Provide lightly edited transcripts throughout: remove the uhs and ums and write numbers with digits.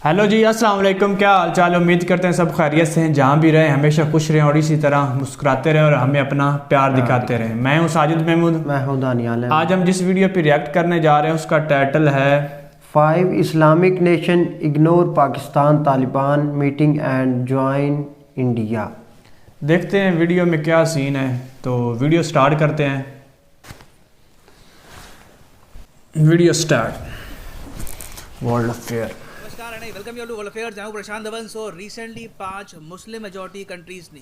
Hello जी, अस्सलाम वालेकुम। क्या हाल चाल। उम्मीद करते हैं सब खैरियत से हैं। जहाँ भी रहें हमेशा खुश रहें और इसी तरह मुस्कुराते रहें और हमें अपना प्यार दिखाते रहें। मैं हूँ साजिद महमूद। मैं हूं दानियाल। आज हम जिस वीडियो पे रिएक्ट करने जा रहे हैं उसका टाइटल है 5 Islamic nation ignore Pakistan Taliban meeting and join India. देखते हैं वीडियो में क्या सीन है। तो वीडियो स्टार्ट करते हैं। Video start. World affair. नमस्कार and welcome you to world affair. जहाँ Prashant Dhawan. So recently 5 Muslim majority countries ने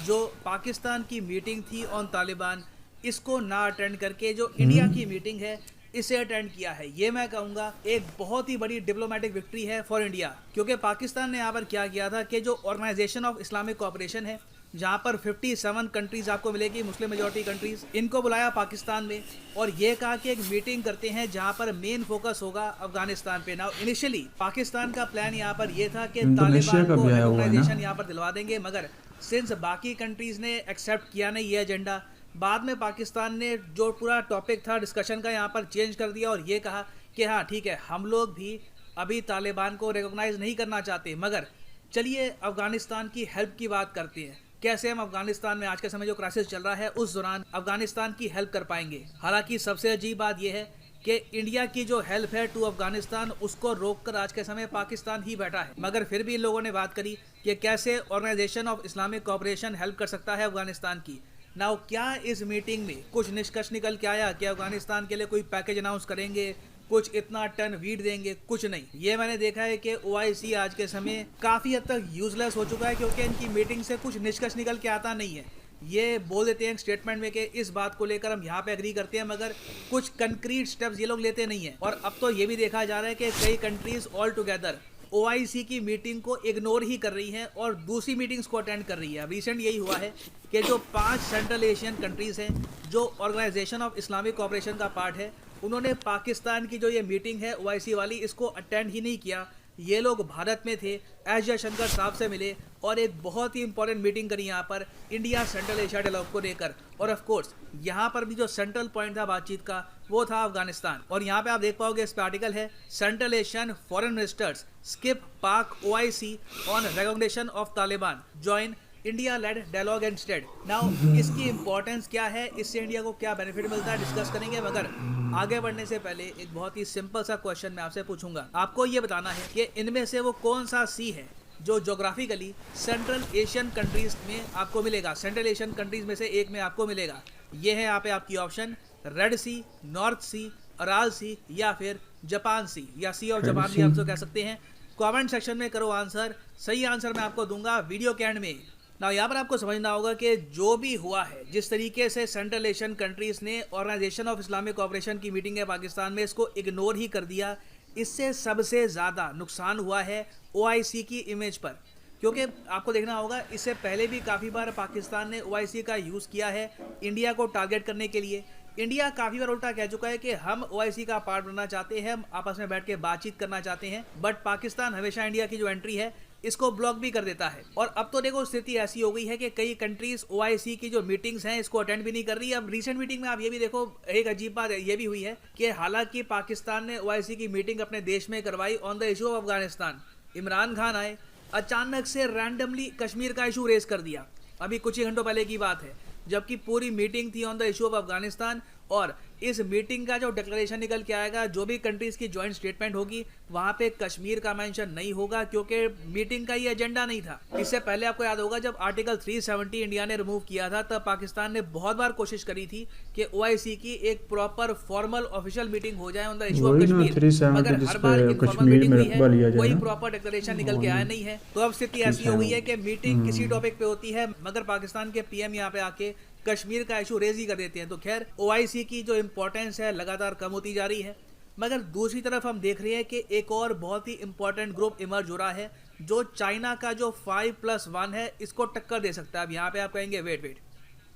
जो पाकिस्तान की मीटिंग थी ऑन तालिबान, इसको ना अटेंड करके जो इंडिया की मीटिंग है इसे अटेंड किया है। ये मैं कहूँगा एक बहुत ही बड़ी डिप्लोमेटिक विक्ट्री है फॉर इंडिया, क्योंकि पाकिस्तान ने यहाँ पर क्या किया था कि जो ऑर्गेनाइजेशन ऑफ इस्लामिक कोऑपरेशन है, जहाँ पर 57 कंट्रीज आपको मिलेगी, मुस्लिम मेजॉरिटी कंट्रीज, इनको बुलाया पाकिस्तान में और ये कहा कि एक मीटिंग करते हैं जहाँ पर मेन फोकस होगा अफगानिस्तान पे। ना इनिशियली पाकिस्तान का प्लान यहाँ पर ये था कि तालिबान को रिकॉग्नाइजेशन यहाँ पर दिलवा देंगे, मगर सिंस बाकी कंट्रीज ने एक्सेप्ट किया नहीं ये एजेंडा, बाद में पाकिस्तान ने जो पूरा टॉपिक था डिस्कशन का यहाँ पर चेंज कर दिया और ये कहा कि हाँ ठीक है, हम लोग भी अभी तालिबान को रिकॉग्नाइज नहीं करना चाहते, मगर चलिए अफगानिस्तान की हेल्प की बात करते हैं। कैसे हम अफगानिस्तान में आज के समय जो क्राइसिस चल रहा है उस दौरान अफगानिस्तान की हेल्प कर पाएंगे। हालांकि सबसे अजीब बात यह है कि इंडिया की जो हेल्प है टू अफगानिस्तान, उसको रोककर आज के समय पाकिस्तान ही बैठा है, मगर फिर भी इन लोगों ने बात करी कि कैसे organisation of Islamic cooperation help कर सकता है अफगानिस्तान की। नाउ क्या इस मीटिंग में कुछ निष्कर्ष निकल के आया कि अफगानिस्तान के लिए कोई पैकेज अनाउंस करेंगे, कुछ इतना टन वीट देंगे? कुछ नहीं। ये मैंने देखा है कि ओआईसी आज के समय काफ़ी हद तक यूजलेस हो चुका है, क्योंकि इनकी मीटिंग से कुछ निष्कर्ष निकल के आता नहीं है। ये बोल देते हैं स्टेटमेंट में कि इस बात को लेकर हम यहाँ पे एग्री करते हैं, मगर कुछ कंक्रीट स्टेप्स ये लोग लेते नहीं हैं। और अब तो ये भी देखा जा रहा है कि कई कंट्रीज ऑल टुगेदर ओआईसी की मीटिंग को इग्नोर ही कर रही हैं और दूसरी मीटिंग्स को अटेंड कर रही है। रिसेंट यही हुआ है कि जो 5 सेंट्रल एशियन कंट्रीज़ हैं जो ऑर्गेनाइजेशन ऑफ इस्लामिक कोऑपरेशन का पार्ट है, उन्होंने पाकिस्तान की जो ये मीटिंग है ओआईसी वाली, इसको अटेंड ही नहीं किया। ये लोग भारत में थे, एस जयशंकर साहब से मिले और एक बहुत ही इंपॉर्टेंट मीटिंग करी यहाँ पर इंडिया सेंट्रल एशिया डायलॉग को लेकर। और ऑफ कोर्स यहाँ पर भी जो सेंट्रल पॉइंट था बातचीत का वो था अफगानिस्तान। और यहाँ पे आप देख पाओगे इस पे आर्टिकल है, central Asian foreign ministers skip Pak OIC on recognition of Taliban, join India led dialogue and stayed. Now इसकी इंपॉर्टेंस क्या है, इससे इंडिया को क्या बेनिफिट मिलता है, डिस्कस करेंगे। मगर आगे बढ़ने से पहले एक बहुत ही सिंपल सा क्वेश्चन मैं आपसे पूछूंगा। आपको ये बताना है कि इनमें से वो कौन सा सी है जो ज्योग्राफिकली सेंट्रल एशियन कंट्रीज में आपको मिलेगा। सेंट्रल एशियन कंट्रीज में से एक में आपको मिलेगा। ये है यहाँ पे आपकी ऑप्शन, रेड सी, नॉर्थ सी, अराल सी या फिर जापान सी, या सी ऑफ जापान भी आप तो कह सकते हैं। कमेंट सेक्शन में करो आंसर। सही आंसर मैं आपको दूंगा वीडियो के एंड में। ना यहाँ पर आपको समझना होगा कि जो भी हुआ है, जिस तरीके से सेंट्रल एशियन कंट्रीज़ ने ऑर्गेनाइजेशन ऑफ इस्लामिक कोऑपरेशन की मीटिंग है पाकिस्तान में, इसको इग्नोर ही कर दिया, इससे सबसे ज़्यादा नुकसान हुआ है ओआईसी की इमेज पर। क्योंकि आपको देखना होगा, इससे पहले भी काफ़ी बार पाकिस्तान ने ओआईसी का यूज़ किया है इंडिया को टारगेट करने के लिए। इंडिया काफ़ी बार उल्टा कह चुका है कि हम ओआईसी का पार्ट बनना चाहते हैं, हम आपस में बैठ के बातचीत करना चाहते हैं, बट पाकिस्तान हमेशा इंडिया की जो एंट्री है इसको ब्लॉक भी कर देता है। और अब तो देखो स्थिति ऐसी हो गई है कि कई कंट्रीज ओआईसी की जो मीटिंग्स हैं इसको अटेंड भी नहीं कर रही। अब रिसेंट मीटिंग में आप ये भी देखो, एक अजीब बात ये भी हुई है कि हालांकि पाकिस्तान ने ओआईसी की मीटिंग अपने देश में करवाई on the issue of Afghanistan, Imran Khan आए, अचानक से रैंडमली कश्मीर का इशू रेज कर दिया। अभी कुछ ही घंटों पहले की बात है, जबकि पूरी मीटिंग थी on the issue of Afghanistan. और इस मीटिंग का जो डिक्लेरेशन निकल के आएगा, जो भी कंट्रीज की ज्वाइंट स्टेटमेंट होगी, वहां पे कश्मीर का मेंशन नहीं होगा, क्योंकि मीटिंग का ये एजेंडा नहीं था। इससे पहले आपको याद होगा जब आर्टिकल 370 इंडिया ने रिमूव किया था, तब पाकिस्तान ने बहुत बार कोशिश करी थी कि ओआईसी की एक प्रॉपर फॉर्मल ऑफिशियल मीटिंग हो जाए on the issue of Kashmir, मगर हर बार इनफॉर्मल मीटिंग हुई है, कोई प्रॉपर डिक्लेरेशन निकल के आया नहीं है। तो अब स्थिति ऐसी हो गई है कि मीटिंग किसी टॉपिक पे होती है, मगर पाकिस्तान के पीएम यहाँ पे आके कश्मीर का इशू रेज ही कर देते हैं। तो खैर ओआईसी की जो इंपॉर्टेंस है लगातार कम होती जा रही है। मगर दूसरी तरफ हम देख रहे हैं कि एक और बहुत ही इंपॉर्टेंट ग्रुप इमर्ज हो रहा है, जो चाइना का जो 5+1 है इसको टक्कर दे सकता है। अब यहाँ पे आप कहेंगे वेट,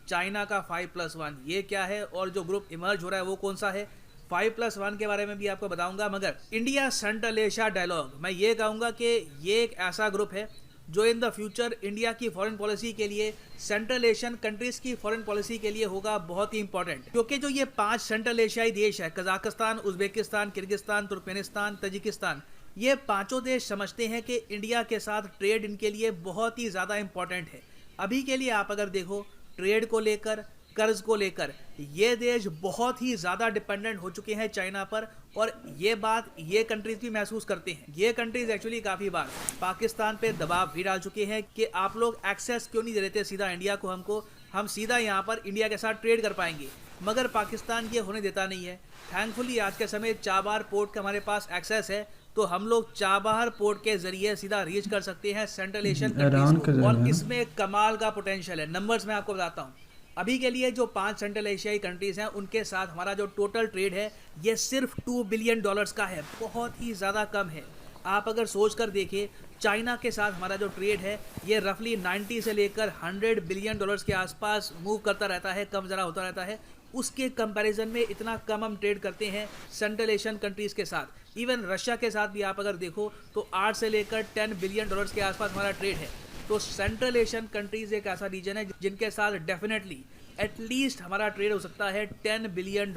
चाइना का 5+1 ये क्या है, और जो ग्रुप इमर्ज हो रहा है वो कौन सा है? 5+1 के बारे में भी आपको बताऊंगा। मगर इंडिया सेंट्रल एशिया डायलॉग, मैं ये कहूँगा कि ये एक ऐसा ग्रुप है जो इन द फ्यूचर इंडिया की फॉरेन पॉलिसी के लिए, सेंट्रल एशियन कंट्रीज की फॉरेन पॉलिसी के लिए होगा बहुत ही इंपॉर्टेंट। क्योंकि जो ये 5 सेंट्रल एशियाई देश है, Kazakhstan, Uzbekistan, Kyrgyzstan, Turkmenistan, Tajikistan, ये पांचों देश समझते हैं कि इंडिया के साथ ट्रेड इनके लिए बहुत ही ज़्यादा इम्पोर्टेंट है। अभी के लिए आप अगर देखो ट्रेड को लेकर, कर्ज को लेकर, ये देश बहुत ही ज़्यादा डिपेंडेंट हो चुके हैं चाइना पर, और ये बात ये कंट्रीज भी महसूस करते हैं। ये कंट्रीज एक्चुअली काफ़ी बार पाकिस्तान पे दबाव भी डाल चुके हैं कि आप लोग एक्सेस क्यों नहीं दे देते सीधा इंडिया को, हमको हम सीधा यहाँ पर इंडिया के साथ ट्रेड कर पाएंगे, मगर पाकिस्तान ये होने देता नहीं है। थैंकफुली आज के समय चाबार पोर्ट का हमारे पास एक्सेस है, तो हम लोग चाबार पोर्ट के जरिए सीधा रीच कर सकते हैं सेंट्रल एशियन कंट्रीज को, और इसमें कमाल का पोटेंशियल है। नंबर्स मैं आपको बताता हूँ। अभी के लिए जो 5 सेंट्रल एशियाई कंट्रीज हैं उनके साथ हमारा जो टोटल ट्रेड है ये सिर्फ $2 बिलियन का है, बहुत ही ज़्यादा कम है। आप अगर सोच कर देखें, चाइना के साथ हमारा जो ट्रेड है ये रफली 90 से लेकर $100 बिलियन के आसपास मूव करता रहता है, कम ज़रा होता रहता है। उसके कंपैरिजन में इतना कम हम ट्रेड करते हैं सेंट्रल एशियन कंट्रीज़ के साथ। इवन रशिया के साथ भी आप अगर देखो तो 8 से लेकर $10 बिलियन के आसपास हमारा ट्रेड है। तो सेंट्रल एशियन कंट्रीज़ एक ऐसा रीजन है जिनके साथ डेफिनेटली एटलीस्ट हमारा ट्रेड हो सकता है $10 billion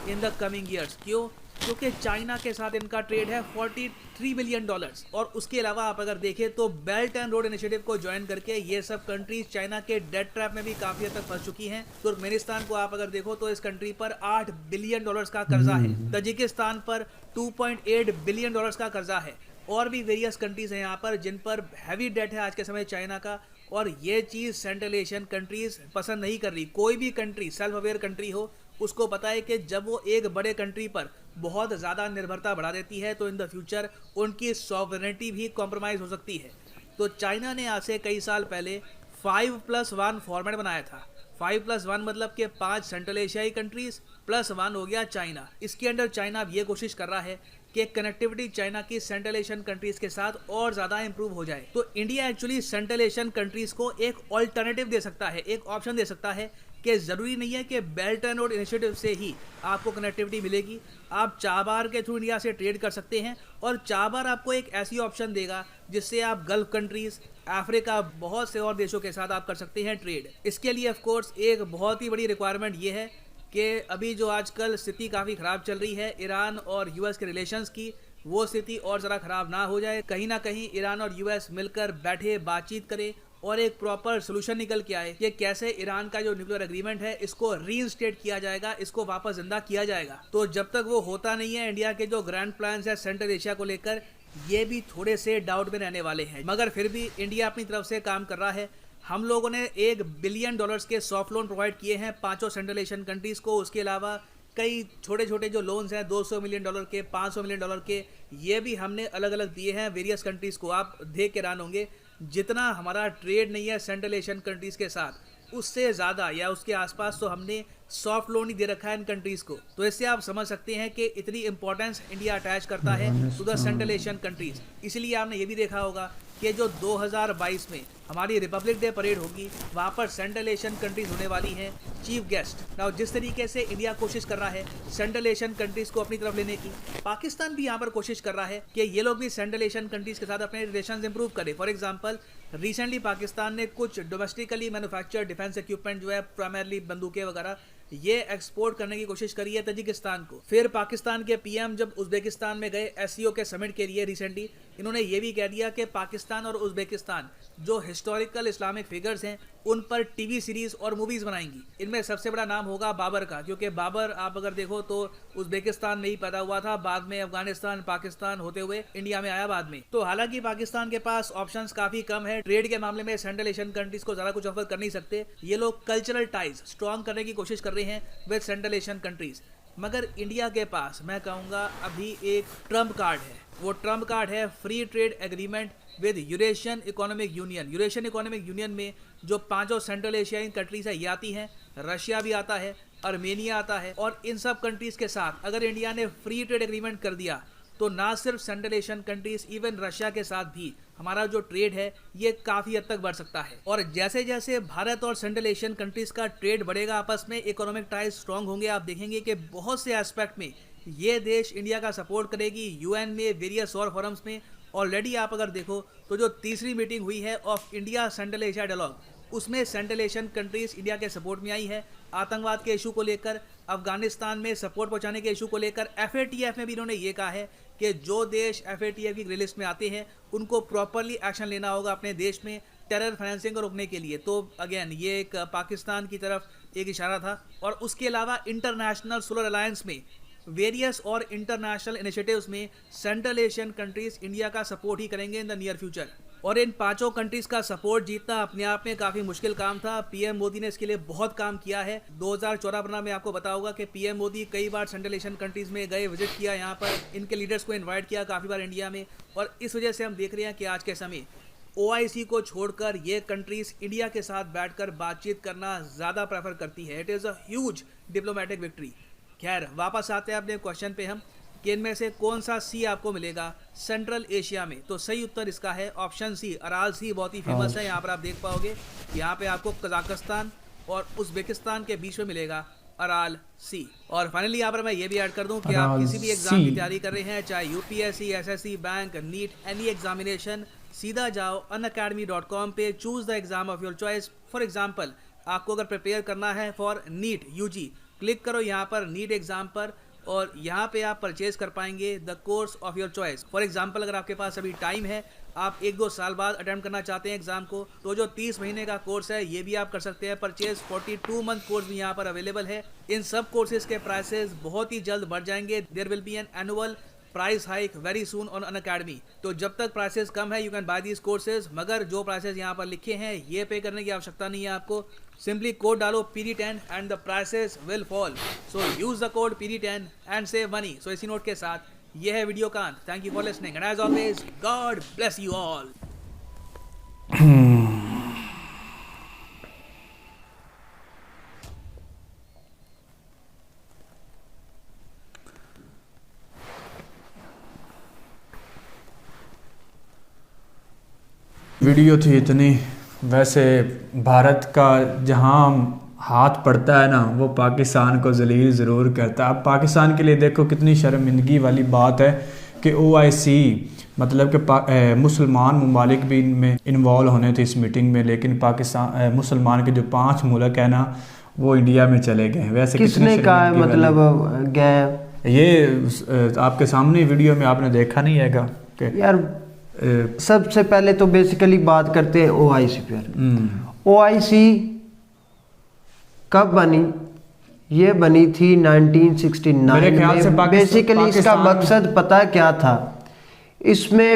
in the coming years. क्यों? क्योंकि चाइना के साथ इनका ट्रेड है $43 बिलियन, और उसके अलावा आप अगर देखें तो बेल्ट एंड रोड इनिशिएटिव को ज्वाइन करके ये सब कंट्रीज चाइना के डेट ट्रैप में भी काफ़ी हद तक फंस चुकी हैं। तुर्कमेनिस्तान को आप अगर देखो तो इस कंट्री पर $8 बिलियन का कर्जा है, तजिकिस्तान पर $2.8 बिलियन का कर्जा है, और भी वेरियस कंट्रीज हैं यहाँ पर जिन पर हैवी डेट है आज के समय चाइना का। और ये चीज़ सेंट्रल एशियन कंट्रीज पसंद नहीं कर रही। कोई भी कंट्री सेल्फ अवेयर कंट्री हो उसको पता है कि जब वो एक बड़े कंट्री पर बहुत ज़्यादा निर्भरता बढ़ा देती है तो इन द फ्यूचर उनकी सॉवरेनिटी भी कॉम्प्रोमाइज़ हो सकती है। तो चाइना ने आज से कई साल पहले 5+1 फॉर्मेट बनाया था। 5+1 मतलब कि 5 सेंट्रल एशियाई कंट्रीज +1 हो गया चाइना। इसके अंडर चाइना अब ये कोशिश कर रहा है कि कनेक्टिविटी चाइना की सेंट्रल एशियन कंट्रीज के साथ और ज़्यादा इंप्रूव हो जाए। तो India actually central Asian countries को एक ऑल्टरनेटिव दे सकता है, एक ऑप्शन दे सकता है कि ज़रूरी नहीं है कि बेल्ट एंड रोड इनिशिएटिव से ही आपको कनेक्टिविटी मिलेगी। आप चाबार के थ्रू इंडिया से ट्रेड कर सकते हैं, और चाबार आपको एक ऐसी ऑप्शन देगा जिससे आप गल्फ कंट्रीज़, अफ्रीका, बहुत से और देशों के साथ आप कर सकते हैं ट्रेड। इसके लिए ऑफ कोर्स एक बहुत ही बड़ी रिक्वायरमेंट ये है कि अभी जो आजकल स्थिति काफ़ी ख़राब चल रही है ईरान और यूएस के रिलेशंस की, वो स्थिति और ज़रा ख़राब ना हो जाए। कहीं ना कहीं ईरान और यूएस मिलकर बैठे, बातचीत करें और एक प्रॉपर सोल्यूशन निकल के आए कि कैसे ईरान का जो न्यूक्लियर एग्रीमेंट है इसको रीइंस्टेट किया जाएगा, इसको वापस जिंदा किया जाएगा। तो जब तक वो होता नहीं है, इंडिया के जो ग्रैंड प्लान्स है सेंट्रल एशिया को लेकर ये भी थोड़े से डाउट में रहने वाले हैं। मगर फिर भी इंडिया अपनी तरफ से काम कर रहा है। हम लोगों ने $1 बिलियन के सॉफ्ट लोन प्रोवाइड किए हैं 5 सेंट्रल एशियन कंट्रीज़ को। उसके अलावा कई छोटे छोटे जो लोन्स हैं $200 मिलियन के, $500 मिलियन के, ये भी हमने अलग अलग दिए हैं वेरियस कंट्रीज़ को। आप देख के हैरान होंगे जितना हमारा ट्रेड नहीं है सेंट्रल एशियन कंट्रीज़ के साथ, उससे ज़्यादा या उसके आसपास तो हमने सॉफ्ट लोन ही दे रखा है इन कंट्रीज़ को। तो इससे आप समझ सकते हैं कि इतनी इंपॉर्टेंस इंडिया अटैच करता है to the central Asian countries. इसलिए आपने ये भी देखा होगा कि जो 2022 में हमारी रिपब्लिक डे परेड होगी वहाँ पर सेंट्रल एशियन कंट्रीज़ होने वाली हैं चीफ गेस्ट। नाउ जिस तरीके से इंडिया कोशिश कर रहा है सेंट्रल एशियन कंट्रीज़ को अपनी तरफ लेने की, पाकिस्तान भी यहाँ पर कोशिश कर रहा है कि ये लोग भी सेंट्रल एशियन कंट्रीज़ के साथ अपने रिलेशन इंप्रूव करें। फॉर एग्जाम्पल रिसेंटली पाकिस्तान ने कुछ डोमेस्टिकली मैन्युफैक्चर्ड डिफेंस इक्विपमेंट जो है प्राइमरली बंदूकें वगैरह ये एक्सपोर्ट करने की कोशिश करी है तजिकिस्तान को। फिर पाकिस्तान के पीएम जब उज़्बेकिस्तान में गए एससीओ के समिट के लिए रिसेंटली, इन्होंने ये भी कह दिया कि पाकिस्तान और उज़्बेकिस्तान जो हिस्टोरिकल इस्लामिक फिगर्स हैं उन पर टीवी सीरीज़ और मूवीज़ बनाएंगी। इनमें सबसे बड़ा नाम होगा बाबर का, क्योंकि बाबर आप अगर देखो तो उज़्बेकिस्तान में ही पैदा हुआ था, बाद में अफगानिस्तान, पाकिस्तान होते हुए इंडिया में आया बाद में। तो हालांकि पाकिस्तान के पास ऑप्शंस काफ़ी कम है ट्रेड के मामले में, सेंट्रल एशियन कंट्रीज़ को ज़्यादा कुछ ऑफर कर नहीं सकते। ये लोग कल्चरल टाइज स्ट्रॉन्ग करने की कोशिश कर रहे हैं विद सेंट्रल एशियन कंट्रीज़। मगर इंडिया के पास मैं कहूँगा अभी एक ट्रम्प कार्ड है। वो ट्रम्प कार्ड है free trade agreement with Eurasian economic union. Eurasian economic union में जो 5 सेंट्रल एशियाई कंट्रीज है ये आती हैं, रशिया भी आता है, आर्मेनिया आता है, और इन सब कंट्रीज़ के साथ अगर इंडिया ने फ्री ट्रेड एग्रीमेंट कर दिया तो ना सिर्फ central Asian countries, even Russia के साथ भी हमारा जो ट्रेड है ये काफ़ी हद तक बढ़ सकता है। और जैसे जैसे भारत और सेंट्रल एशियन कंट्रीज़ का ट्रेड बढ़ेगा आपस में, इकोनॉमिक टाइज स्ट्रॉन्ग होंगे, आप देखेंगे कि बहुत से एस्पेक्ट में ये देश इंडिया का सपोर्ट करेगी, यूएन में, वेरियस और फोरम्स में। ऑलरेडी आप अगर देखो तो जो तीसरी मीटिंग हुई है of India central Asia dialogue, उसमें सेंट्रल एशियन कंट्रीज़ इंडिया के सपोर्ट में आई है। आतंकवाद के इशू को लेकर, अफगानिस्तान में सपोर्ट पहुंचाने के इशू को लेकर, FATF में भी इन्होंने ये कहा है कि जो देश FATF की ग्रे लिस्ट में आते हैं उनको प्रॉपरली एक्शन लेना होगा अपने देश में टेरर फाइनेंसिंग को रोकने के लिए। तो अगेन ये एक पाकिस्तान की तरफ एक इशारा था। और उसके अलावा इंटरनेशनल सोलर अलायंस में वेरियस और इंटरनेशनल इनिशिएटिव्स में सेंट्रल एशियन कंट्रीज इंडिया का सपोर्ट ही करेंगे इन द नियर फ्यूचर। और इन 5 कंट्रीज का सपोर्ट जीतना अपने आप में काफ़ी मुश्किल काम था। पीएम मोदी ने इसके लिए बहुत काम किया है। 2014 में आपको बताऊंगा कि पीएम मोदी कई बार सेंट्रल एशियन कंट्रीज में गए, विजिट किया, यहाँ पर इनके लीडर्स को इन्वाइट किया काफ़ी बार इंडिया में। और इस वजह से हम देख रहे हैं कि आज के समय OIC को छोड़कर ये कंट्रीज इंडिया के साथ बैठकर बातचीत करना ज़्यादा प्रेफर करती है। It is a huge diplomatic victory. खैर वापस आते हैं अपने क्वेश्चन पे हम कि इनमें से कौन सा सी आपको मिलेगा सेंट्रल एशिया में। तो सही उत्तर इसका है ऑप्शन सी, अराल सी। बहुत ही फेमस है, यहाँ पर आप देख पाओगे। यहाँ पे आपको कजाकिस्तान और उज्बेकिस्तान के बीच में मिलेगा अराल सी। और फाइनली यहाँ पर मैं ये भी ऐड कर दूं कि आप किसी भी एग्जाम की तैयारी कर रहे हैं, चाहे UPSC, SSC, bank, NEET, any examination, सीधा जाओ unacademy.com पे, choose the exam of your choice. For example आपको अगर प्रिपेयर करना है फॉर नीट UG, क्लिक करो यहाँ पर नीट एग्जाम पर और यहाँ पे आप परचेज कर पाएंगे the course of your choice. For example अगर आपके पास अभी टाइम है, आप 1-2 साल बाद अटेम्प्ट करना चाहते हैं एग्जाम को, तो जो 30 महीने का कोर्स है ये भी आप कर सकते हैं परचेज। 42 मंथ कोर्स भी यहाँ पर अवेलेबल है। इन सब कोर्सेज के प्राइसेस बहुत ही जल्द बढ़ जाएंगे। There will be an annual price hike very soon on Unacademy. तो जब तक प्राइसेस कम है you can buy these courses, मगर जो प्राइसेस यहाँ पर लिखे हैं ये पे करने की आवश्यकता नहीं है आपको। सिंपली कोड डालो PD10 and the prices will fall. So use the code PD10 and save money. So इसी नोट के साथ ये है वीडियो कांत। Thank you for listening and as always God bless you all. Video थी इतनी। वैसे भारत का जहां हाथ पड़ता है ना, वो पाकिस्तान को जलील ज़रूर करता है। अब पाकिस्तान के लिए देखो कितनी शर्मिंदगी वाली बात है कि OIC मतलब कि मुसलमान ममालिक भी इनमें इन्वॉल्व होने थे इस मीटिंग में, लेकिन पाकिस्तान मुसलमान के जो 5 मुल्क है ना वो इंडिया में चले गए। वैसे किसने कहा है मतलब गए? ये आपके सामने वीडियो में आपने देखा नहीं है कि यार सबसे पहले तो बेसिकली बात करते हैं OIC पर। OIC कब बनी? ये बनी थी 1969 मेरे ख्याल से में। बेसिकली इसका मकसद पता क्या था? इसमें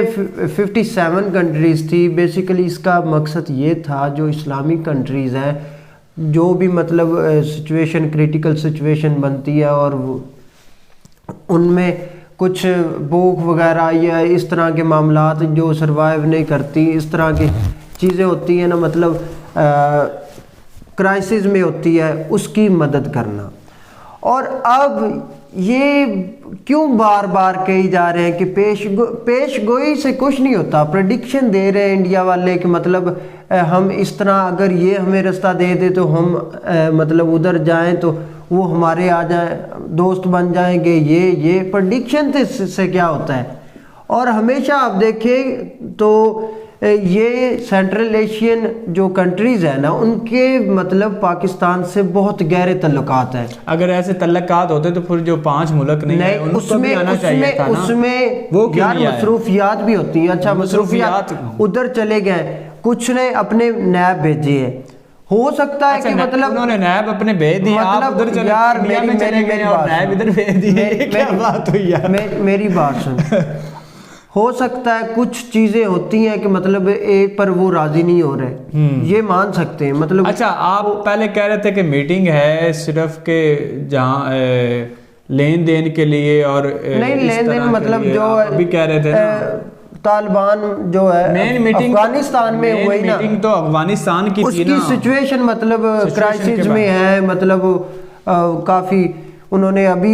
57 कंट्रीज थी। बेसिकली इसका मकसद ये था जो इस्लामिक कंट्रीज हैं, जो भी मतलब सिचुएशन क्रिटिकल सिचुएशन बनती है और उनमें कुछ भूख वगैरह या इस तरह के मामलात जो सरवाइव नहीं करती, इस तरह की चीज़ें होती हैं ना, मतलब क्राइसिस में होती है, उसकी मदद करना। और अब ये क्यों बार बार कही जा रहे हैं कि पेश गोई से कुछ नहीं होता। प्रेडिक्शन दे रहे हैं इंडिया वाले कि मतलब हम इस तरह अगर ये हमें रास्ता दे दे तो हम मतलब उधर जाएं तो वो हमारे आ जाए, दोस्त बन जाएंगे। ये प्रेडिक्शन से क्या होता है। और हमेशा आप देखें तो ये सेंट्रल एशियन जो कंट्रीज है ना, उनके मतलब पाकिस्तान से बहुत गहरे तल्लुकात हैं। अगर ऐसे तल्लुकात होते तो फिर जो 5 मुल्क नहीं है उनको भी आना चाहिए था ना। उसमें वो यार मसरूफियात भी होती हैं। अच्छा मसरूफियात उधर चले गए, कुछ ने अपने नैब भेजे हैं। हो सकता है कि मतलब उन्होंने नैब अपने भेज दिए, आप उधर चले यार मेरी और नैब इधर भेज दिए। क्या बात हुई यार? मेरी बात सुन। हो सकता है कुछ चीजें होती हैं कि मतलब एक पर वो राजी नहीं हो रहे, ये मान सकते हैं मतलब। अच्छा, आप पहले कह रहे थे कि मीटिंग है सिर्फ के जहाँ लेन देन के लिए, और नहीं लेन देन मतलब जो अभी कह रहे थे ना, तालिबान जो है मेन मीटिंग अफगानिस्तान में हुई ना, मीटिंग तो अफगानिस्तान की थी ना। उसकी सिचुएशन मतलब क्राइसिस में है, मतलब काफी उन्होंने अभी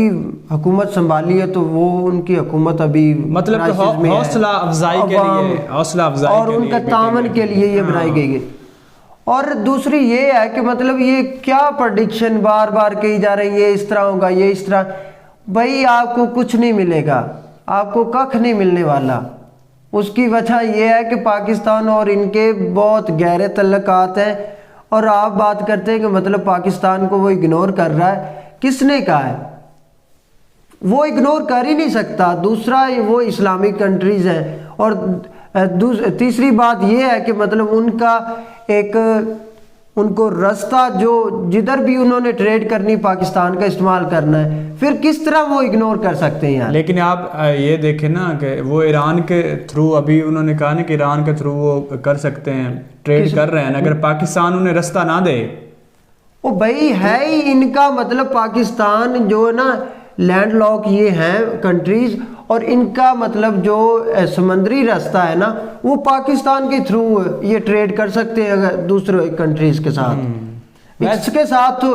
हुकूमत संभाली है, तो वो उनकी हुकूमत अभी मतलब हौसला अफजाई के लिए, हौसला अफजाई और उनका तामन के लिए ये बनाई गई है। और दूसरी ये है कि मतलब ये क्या प्रेडिक्शन बार बार कही जा रही है, ये इस तरह होगा, ये इस तरह। भाई आपको कुछ नहीं मिलेगा, आपको कख नहीं मिलने वाला। उसकी वजह यह है कि पाकिस्तान और इनके बहुत गहरे तल्लुकात हैं। और आप बात करते हैं कि मतलब पाकिस्तान को वो इग्नोर कर रहा है। किसने कहा है? वो इग्नोर कर ही नहीं सकता। दूसरा वो इस्लामिक कंट्रीज़ हैं, और तीसरी बात ये है कि मतलब उनको रास्ता जो जिधर भी उन्होंने ट्रेड करनी पाकिस्तान का इस्तेमाल करना है, फिर किस तरह वो इग्नोर कर सकते हैं यार। लेकिन आप ये देखें ना कि वो ईरान के थ्रू, अभी उन्होंने कहा ना कि ईरान के थ्रू वो कर सकते हैं, ट्रेड कर रहे हैं, अगर पाकिस्तान उन्हें रास्ता ना दे। वो भाई है ही इनका मतलब पाकिस्तान जो है ना लैंड लॉक ये हैं कंट्रीज, और इनका मतलब जो समंदरी रास्ता है ना वो पाकिस्तान के थ्रू ये ट्रेड कर सकते हैं अगर दूसरे कंट्रीज के साथ। इसके साथ तो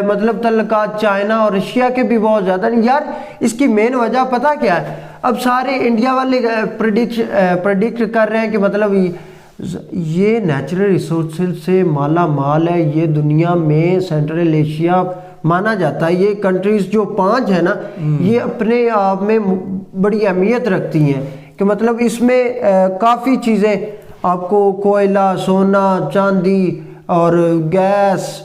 मतलब तल्लुकात चाइना और रशिया के भी बहुत ज़्यादा नहीं यार। इसकी मेन वजह पता क्या है, अब सारे इंडिया वाले प्रेडिक्ट कर रहे हैं कि मतलब ये नेचुरल रिसोर्सेज से माला माल है, ये दुनिया में सेंट्रल एशिया माना जाता है। ये कंट्रीज जो 5 है ना, ये अपने आप में बड़ी अहमियत रखती हैं कि मतलब इसमें काफ़ी चीज़ें आपको कोयला, सोना, चांदी और गैस,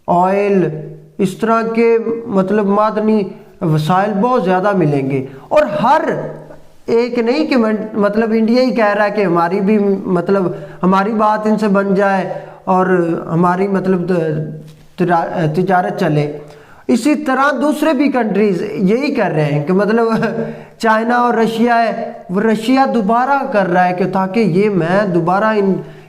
ऑयल, इस तरह के मतलब मादनी वसाइल बहुत ज़्यादा मिलेंगे। और हर एक नहीं कि मतलब इंडिया ही कह रहा है कि हमारी भी मतलब हमारी बात इनसे बन जाए और हमारी मतलब तिजारत चले। इसी तरह दूसरे भी कंट्रीज यही कर रहे हैं कि मतलब चाइना और रशिया है, वो रशिया दोबारा कर रहा है कि ताकि ये मैं दोबारा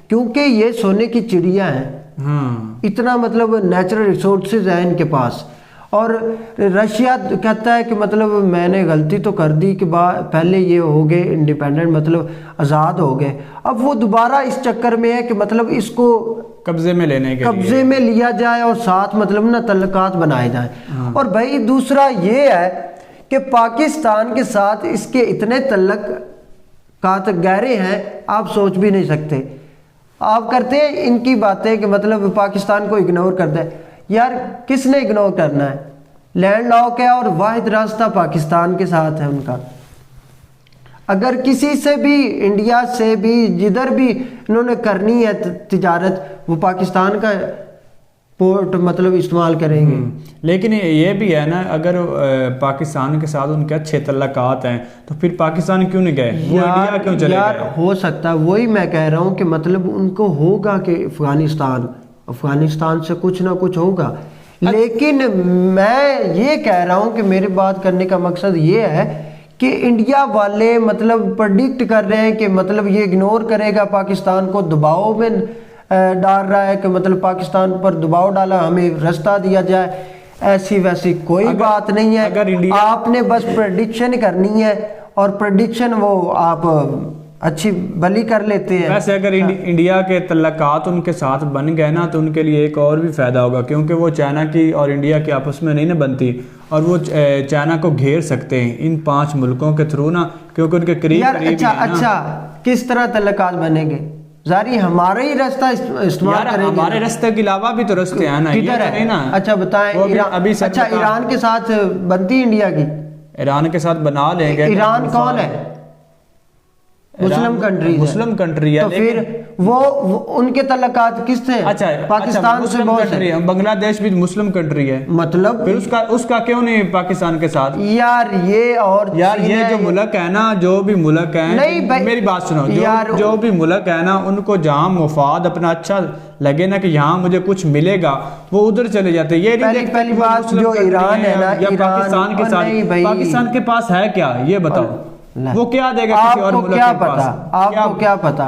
क्योंकि ये सोने की चिड़िया हैं, इतना मतलब नेचुरल रिसोर्सेज है इनके पास। और रशिया कहता है कि मतलब मैंने गलती तो कर दी कि पहले ये हो गए इंडिपेंडेंट, मतलब आज़ाद हो गए, अब वो दोबारा इस चक्कर में है कि मतलब इसको कब्जे में लेने के कब्जे में लिया जाए और साथ मतलब ना तल्लुकात बनाए जाए। और भाई दूसरा ये है कि पाकिस्तान के साथ इसके इतने तल्लुकात गहरे हैं आप सोच भी नहीं सकते। आप करते हैं इनकी बातें कि मतलब पाकिस्तान को इग्नोर कर दे, यार किसने इग्नोर करना है? लैंड लॉक है और वाहिद रास्ता पाकिस्तान के साथ है उनका। अगर किसी से भी, इंडिया से भी, जिधर भी इन्होंने करनी है तिजारत, वो पाकिस्तान का पोर्ट मतलब इस्तेमाल करेंगे। लेकिन ये भी है ना, अगर पाकिस्तान के साथ उनके अच्छे तल्लुकात हैं तो फिर पाकिस्तान क्यों नहीं गए, वो इंडिया क्यों चले गए? हो सकता है, वही मैं कह रहा हूँ कि मतलब उनको होगा कि अफगानिस्तान से कुछ ना कुछ होगा। लेकिन मैं ये कह रहा हूँ कि मेरी बात करने का मकसद ये है कि इंडिया वाले मतलब प्रेडिक्ट कर रहे हैं कि मतलब ये इग्नोर करेगा पाकिस्तान को, दबाव में डाल रहा है कि मतलब पाकिस्तान पर दबाव डाला, हमें रास्ता दिया जाए। ऐसी वैसी कोई बात नहीं है। अगर इंडिया, आपने बस प्रेडिक्शन करनी है और प्रेडिक्शन वो आप अच्छी भली कर लेते हैं। वैसे अगर इंडिया के तल्लुकात उनके साथ बन गए ना तो उनके लिए एक और भी फ़ायदा होगा, क्योंकि वो चाइना की और इंडिया की आपस में नहीं ना बनती, और वो चाइना को घेर सकते हैं इन 5 मुल्कों के थ्रू ना, क्योंकि उनके करीब अच्छा किस तरह तल्लुकात बनेंगे? जारी हमारा ही रास्ता इस्तेमाल करेंगे। हमारे रास्ते के अलावा भी तो रास्ते हैं ना, किधर है ना? अच्छा बताएं। अच्छा ईरान के साथ बनती इंडिया की? ईरान के साथ बना लेंगे। ईरान कौन है? मुस्लिम कंट्री है। तो फिर वो उनके तल्लुकात किस थे? अच्छा पाकिस्तान से बहुत है। बांग्लादेश भी मुस्लिम कंट्री है, मतलब फिर उसका क्यों नहीं पाकिस्तान के साथ? यार ये जो मुल्क है ना, जो भी मुल्क है, नहीं भाई मेरी बात सुनो, जो भी मुल्क है ना, उनको जहाँ मुफाद अपना अच्छा लगे ना कि यहाँ मुझे कुछ मिलेगा, वो उधर चले जाते। ये पहली बात जो ईरान है ना, या पाकिस्तान के साथ, पाकिस्तान के पास है क्या ये बताओ? वो क्या देगा किसी और मुल्क के पास? आपको क्या पता?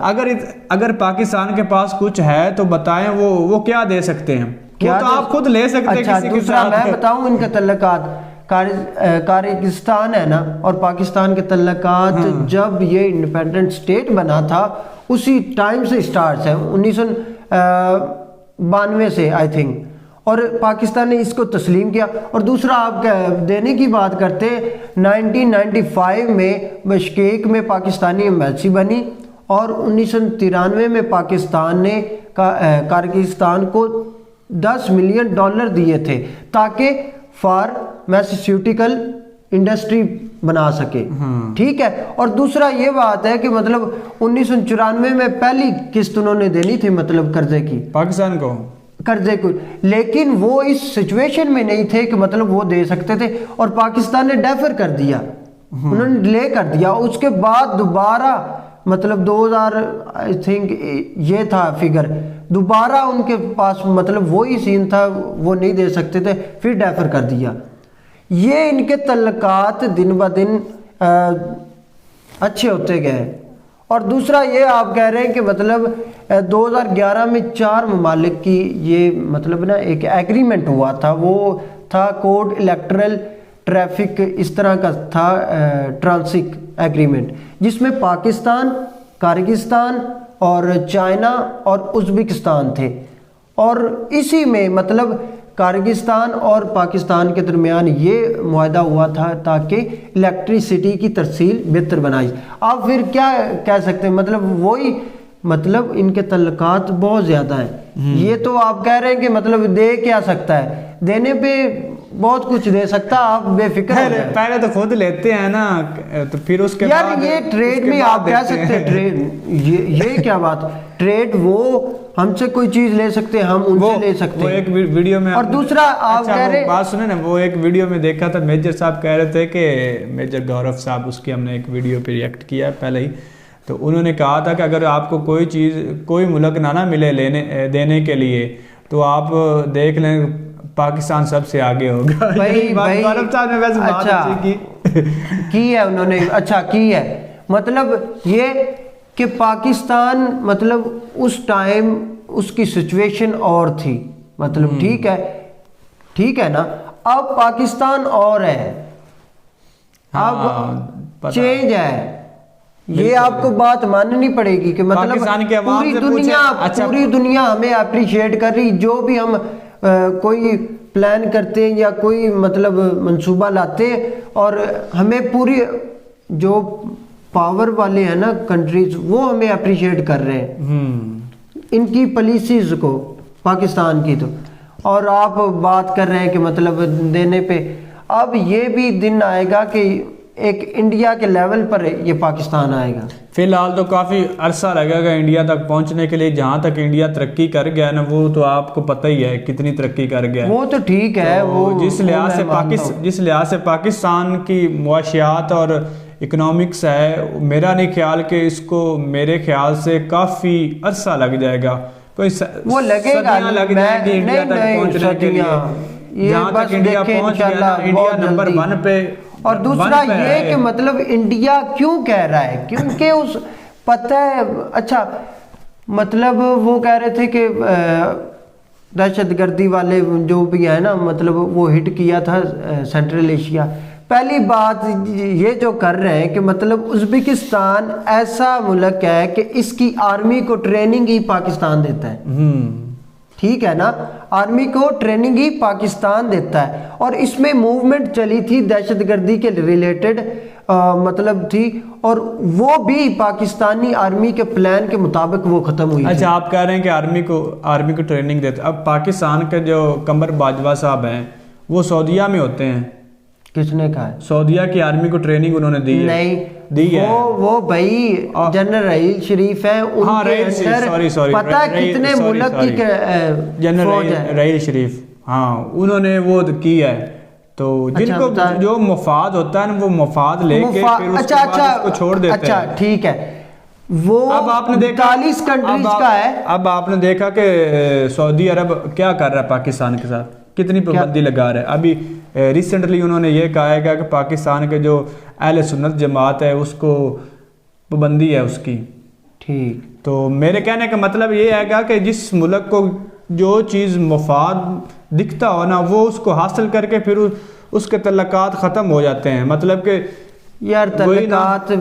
अगर पाकिस्तान के पास कुछ है तो बताएं, वो क्या दे सकते हैं? क्या तो आप खुद ले सकते हैं। अच्छा दूसरा मैं बताऊं इनके तल्लुकात, काज़ाकिस्तान है ना और पाकिस्तान के तल्लुकात जब ये इंडिपेंडेंट स्टेट बना था उसी टाइम से स्टार्ट है, 1992 से आई थिंक, और पाकिस्तान ने इसको तस्लीम किया। और दूसरा आप देने की बात करते, 1995 में बिश्केक में पाकिस्तानी एम्बेसी बनी और 1993 में पाकिस्तान ने काज़ाकिस्तान को $10 मिलियन दिए थे ताकि फार्मास्यूटिकल इंडस्ट्री बना सके। ठीक है। और दूसरा ये बात है कि मतलब 1994 में पहली किस्त उन्होंने देनी थी मतलब कर्जे की पाकिस्तान को, कर्जे को, लेकिन वो इस सिचुएशन में नहीं थे कि मतलब वो दे सकते थे, और पाकिस्तान ने डेफर कर दिया, उन्होंने डिले कर दिया। उसके बाद दोबारा मतलब 2000 आई थिंक ये था फिगर, दोबारा उनके पास मतलब वही सीन था, वो नहीं दे सकते थे, फिर डेफर कर दिया। ये इनके तल्लकात दिन ब दिन अच्छे होते गए। और दूसरा ये आप कह रहे हैं कि मतलब 2011 में 4 ममालिक की ये मतलब ना एक एग्रीमेंट हुआ था, वो था कोड इलेक्ट्रल ट्रैफिक इस तरह का था, ट्रांसिक एग्रीमेंट, जिसमें पाकिस्तान, किर्गिस्तान और चाइना और उज़्बेकिस्तान थे। और इसी में मतलब किर्गिस्तान और पाकिस्तान के दरमियान ये मुआहदा हुआ था ताकि इलेक्ट्रिसिटी की तरसील बेहतर बनाई। आप फिर क्या कह सकते हैं, मतलब वही मतलब इनके तल्लकात बहुत ज़्यादा हैं। ये तो आप कह रहे हैं कि मतलब दे क्या सकता है, देने पे बहुत कुछ दे सकता, आप बेफिक्र हो जाए। पहले तो खुद लेते हैं ना, तो फिर उसके यार बाद ये ट्रेड में आप कह सकते हैं ट्रेड, ये क्या बात, ट्रेड वो हमसे कोई चीज ले सकते हैं, हम उनसे ले सकते हैं। वो एक वीडियो में और दूसरा आप कह रहे, बात सुने ना, वो एक वीडियो में देखा था, मेजर साहब कह रहे थे कि मेजर गौरव साहब, उसकी हमने एक वीडियो पे रिएक्ट किया है पहले ही, तो उन्होंने कहा था कि अगर आपको कोई चीज़, कोई मुल्क ना मिले देने के लिए, तो आप देख लें पाकिस्तान सबसे आगे होगा। भाई गौरव साहब ने वैसे बात अच्छी की है उन्होंने, अच्छा की है, मतलब ये कि पाकिस्तान मतलब उस टाइम उसकी सिचुएशन और थी, मतलब ठीक है ना, अब पाकिस्तान और है, अब चेंज है, ये आपको बात माननी पड़ेगी कि मतलब पूरी दुनिया हमें अप्रिशिएट कर रही, जो भी हम कोई प्लान करते हैं या कोई मतलब मंसूबा लाते हैं, और हमें पूरी जो पावर वाले हैं ना कंट्रीज, वो हमें अप्रिशिएट कर रहे हैं इनकी पॉलिसीज को, पाकिस्तान की तो। और आप बात कर रहे हैं कि मतलब देने पे, अब ये भी दिन आएगा कि एक इंडिया के लेवल पर ये पाकिस्तान आएगा। फिलहाल तो काफ़ी अरसा लगेगा इंडिया तक पहुंचने के लिए। जहाँ तक इंडिया तरक्की कर गया ना, वो तो आपको पता ही है कितनी तरक्की कर गया। वो तो ठीक है, तो वो जिस लिहाज से पाकिस्तान की मुआशियात और इकोनॉमिक्स है, मेरा नहीं ख्याल कि इसको, मेरे ख्याल से काफ़ी अरसा लग जाएगा, कोई वो लगेगा, लग जाएगी इंडिया तक पहुंचने के लिए। जहाँ तक इंडिया पहुंच गया, इंडिया नंबर 1 पे। और दूसरा ये कि मतलब इंडिया क्यों कह रहा है, क्योंकि उस पता है, अच्छा मतलब वो कह रहे थे कि दहशतगर्दी वाले जो भी है ना, मतलब वो हिट किया था सेंट्रल एशिया। पहली बात ये जो कर रहे हैं कि मतलब उज़्बेकिस्तान ऐसा मुल्क है कि इसकी आर्मी को ट्रेनिंग ही पाकिस्तान देता है, ठीक है ना, आर्मी को ट्रेनिंग ही पाकिस्तान देता है। और इसमें मूवमेंट चली थी दहशतगर्दी के रिलेटेड, मतलब थी, और वो भी पाकिस्तानी आर्मी के प्लान के मुताबिक वो ख़त्म हुई। अच्छा, आप कह रहे हैं कि आर्मी को ट्रेनिंग देते। अब पाकिस्तान के जो कमर बाजवा साहब हैं, वो सऊदीया में होते हैं। किसने कहा है? सऊदीया की आर्मी को ट्रेनिंग उन्होंने दी है? नहीं दी है वो भाई जनरल रहील शरीफ है, उनके अंदर पता है कितने मुल्क की जनरल रहील शरीफ, हाँ उन्होंने वो की है। तो जिनको जो मुफाद होता है ना, वो मुफाद लेके फिर उसके बाद उसको छोड़ देते हैं। अच्छा ठीक है, वो अब आपने देखा 40 कंट्रीज का है। अब आपने देखा कि सऊदी अरब क्या कर रहा है पाकिस्तान के साथ, कितनी पाबंदी लगा रहा है। अभी रिसेंटली उन्होंने ये कहा है कि पाकिस्तान के जो अहले सुन्नत जमात है उसको पाबंदी है उसकी। ठीक, तो मेरे कहने का मतलब ये है कि जिस मुल्क को जो चीज़ मुफाद दिखता हो ना, वो उसको हासिल करके फिर उसके तल्लकात ख़त्म हो जाते हैं। मतलब कि यार तल्लकात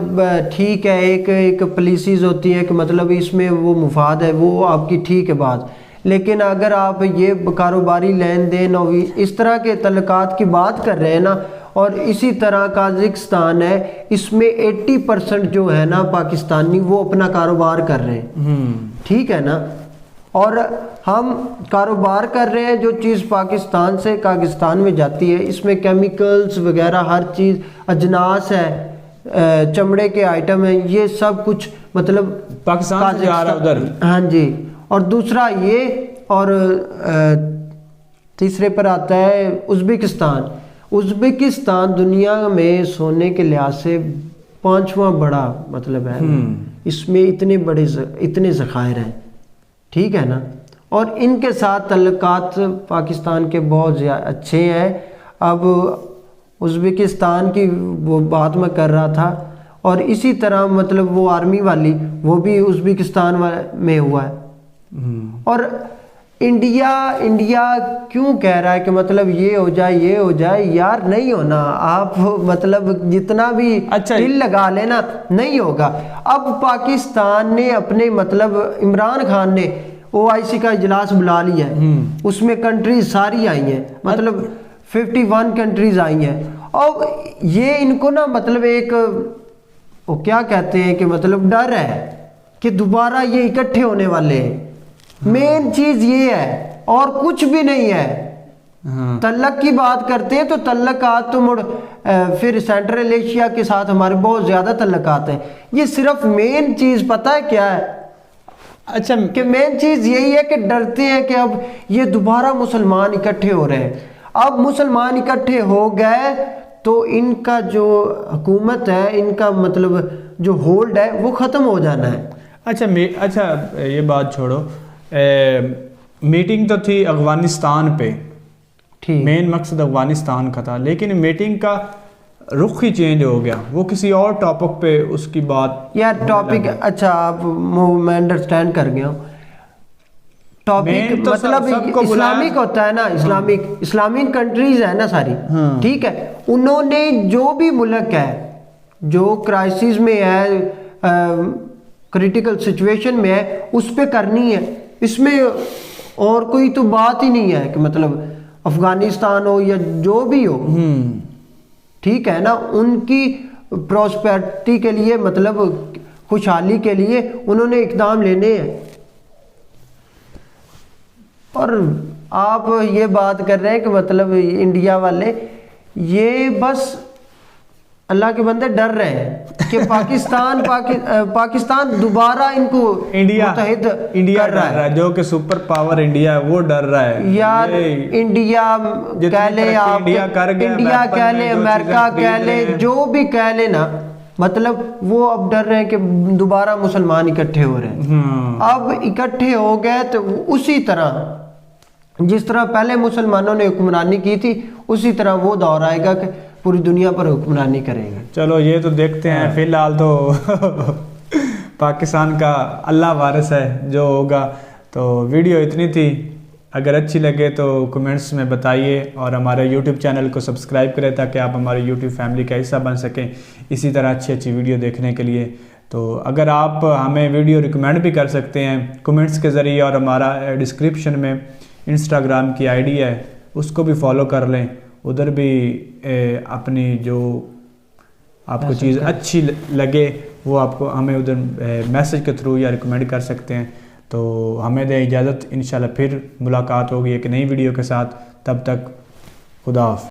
ठीक है, एक पॉलिसीज़ होती है कि मतलब इसमें वो मुफाद है, वो आपकी ठीक है बात, लेकिन अगर आप ये कारोबारी लेन देन और इस तरह के तल्लकात की बात कर रहे हैं ना, और इसी तरह काज़ाकिस्तान है, इसमें 80% जो है ना पाकिस्तानी वो अपना कारोबार कर रहे हैं, ठीक है ना, और हम कारोबार कर रहे हैं, जो चीज़ पाकिस्तान से काज़ाकिस्तान में जाती है, इसमें केमिकल्स वगैरह हर चीज़, अजनास है, चमड़े के आइटम है, ये सब कुछ मतलब पाकिस्तान से जा रहा है उधर। हाँ जी। और दूसरा ये और तीसरे पर आता है उज़्बेकिस्तान। उज़्बेकिस्तान दुनिया में सोने के लिहाज से 5वां बड़ा मतलब है, इसमें इतने ज़खायर हैं, ठीक है ना। और इनके साथ तल्लुकात पाकिस्तान के बहुत अच्छे हैं। अब उज़्बेकिस्तान की वो बात मैं कर रहा था, और इसी तरह मतलब वो आर्मी वाली वो भी उज़्बेकिस्तान में हुआ है। और इंडिया क्यों कह रहा है कि मतलब ये हो जाए, यार नहीं होना। आप मतलब जितना भी दिल लगा लेना नहीं होगा। अब पाकिस्तान ने अपने मतलब इमरान खान ने OIC का इजलास बुला लिया है, उसमें कंट्रीज सारी आई हैं, मतलब 51 कंट्रीज आई हैं। और ये इनको ना मतलब एक वो क्या कहते हैं कि मतलब डर है कि दोबारा ये इकट्ठे होने वाले हैं। मेन चीज ये है और कुछ भी नहीं है। तल्लक की बात करते हैं तो तल्लकात तो मुड़ फिर सेंट्रल एशिया के साथ हमारे बहुत ज्यादा तल्लकात हैं। ये सिर्फ मेन चीज पता है क्या है? अच्छा, कि मेन चीज यही है कि डरते हैं कि अब ये दोबारा मुसलमान इकट्ठे हो रहे हैं। अब मुसलमान इकट्ठे हो गए तो इनका जो हुकूमत है, इनका मतलब जो होल्ड है वो ख़त्म हो जाना है। अच्छा ये बात छोड़ो, मीटिंग तो थी अफगानिस्तान पे, ठीक, मेन मकसद अफगानिस्तान का था, लेकिन मीटिंग का रुख ही चेंज हो गया, वो किसी और टॉपिक पे उसकी बात। यार टॉपिक अच्छा आप मैं अंडरस्टैंड कर गया हूँ। टॉपिक तो मतलब इस्लामिक होता है ना, इस्लामिक कंट्रीज है ना सारी, ठीक है। उन्होंने जो भी मुल्क है जो क्राइसिस में है, क्रिटिकल सिचुएशन में है, उस पे करनी है। इसमें और कोई तो बात ही नहीं है कि मतलब अफगानिस्तान हो या जो भी हो, ठीक है ना। उनकी प्रॉस्पेरिटी के लिए मतलब खुशहाली के लिए उन्होंने इकदाम लेने हैं। और आप ये बात कर रहे हैं कि मतलब इंडिया वाले ये बस अल्लाह के बंदे डर रहे हैं कि पाकिस्तान दोबारा इनको मुतहिद इंडिया कर रहा है, जो कि सुपर पावर इंडिया है वो डर रहा है। यार इंडिया कह ले, आप इंडिया कह ले, अमेरिका कह ले, जो भी कह ले ना, मतलब वो अब डर रहे हैं कि दोबारा मुसलमान इकट्ठे हो रहे हैं। अब इकट्ठे हो गए तो उसी तरह जिस तरह पहले मुसलमानों ने हुक्मरानी की थी, उसी तरह वो दौर आएगा कि पूरी दुनिया पर हुक्मरानी करेंगे। चलो ये तो देखते हैं, फिलहाल तो पाकिस्तान का अल्लाह वारिस है, जो होगा। तो वीडियो इतनी थी, अगर अच्छी लगे तो कमेंट्स में बताइए, और हमारे YouTube चैनल को सब्सक्राइब करें ताकि आप हमारे YouTube फैमिली का हिस्सा बन सकें इसी तरह अच्छी वीडियो देखने के लिए। तो अगर आप हमें वीडियो रिकमेंड भी कर सकते हैं कमेंट्स के ज़रिए, और हमारा डिस्क्रिप्शन में इंस्टाग्राम की ID है उसको भी फॉलो कर लें, उधर भी अपनी जो आपको चीज़ अच्छी लगे वो आपको हमें उधर मैसेज के थ्रू या रिकमेंड कर सकते हैं। तो हमें दें इजाज़त, इंशाल्लाह फिर मुलाकात होगी एक नई वीडियो के साथ। तब तक खुदा हाफ़िज़।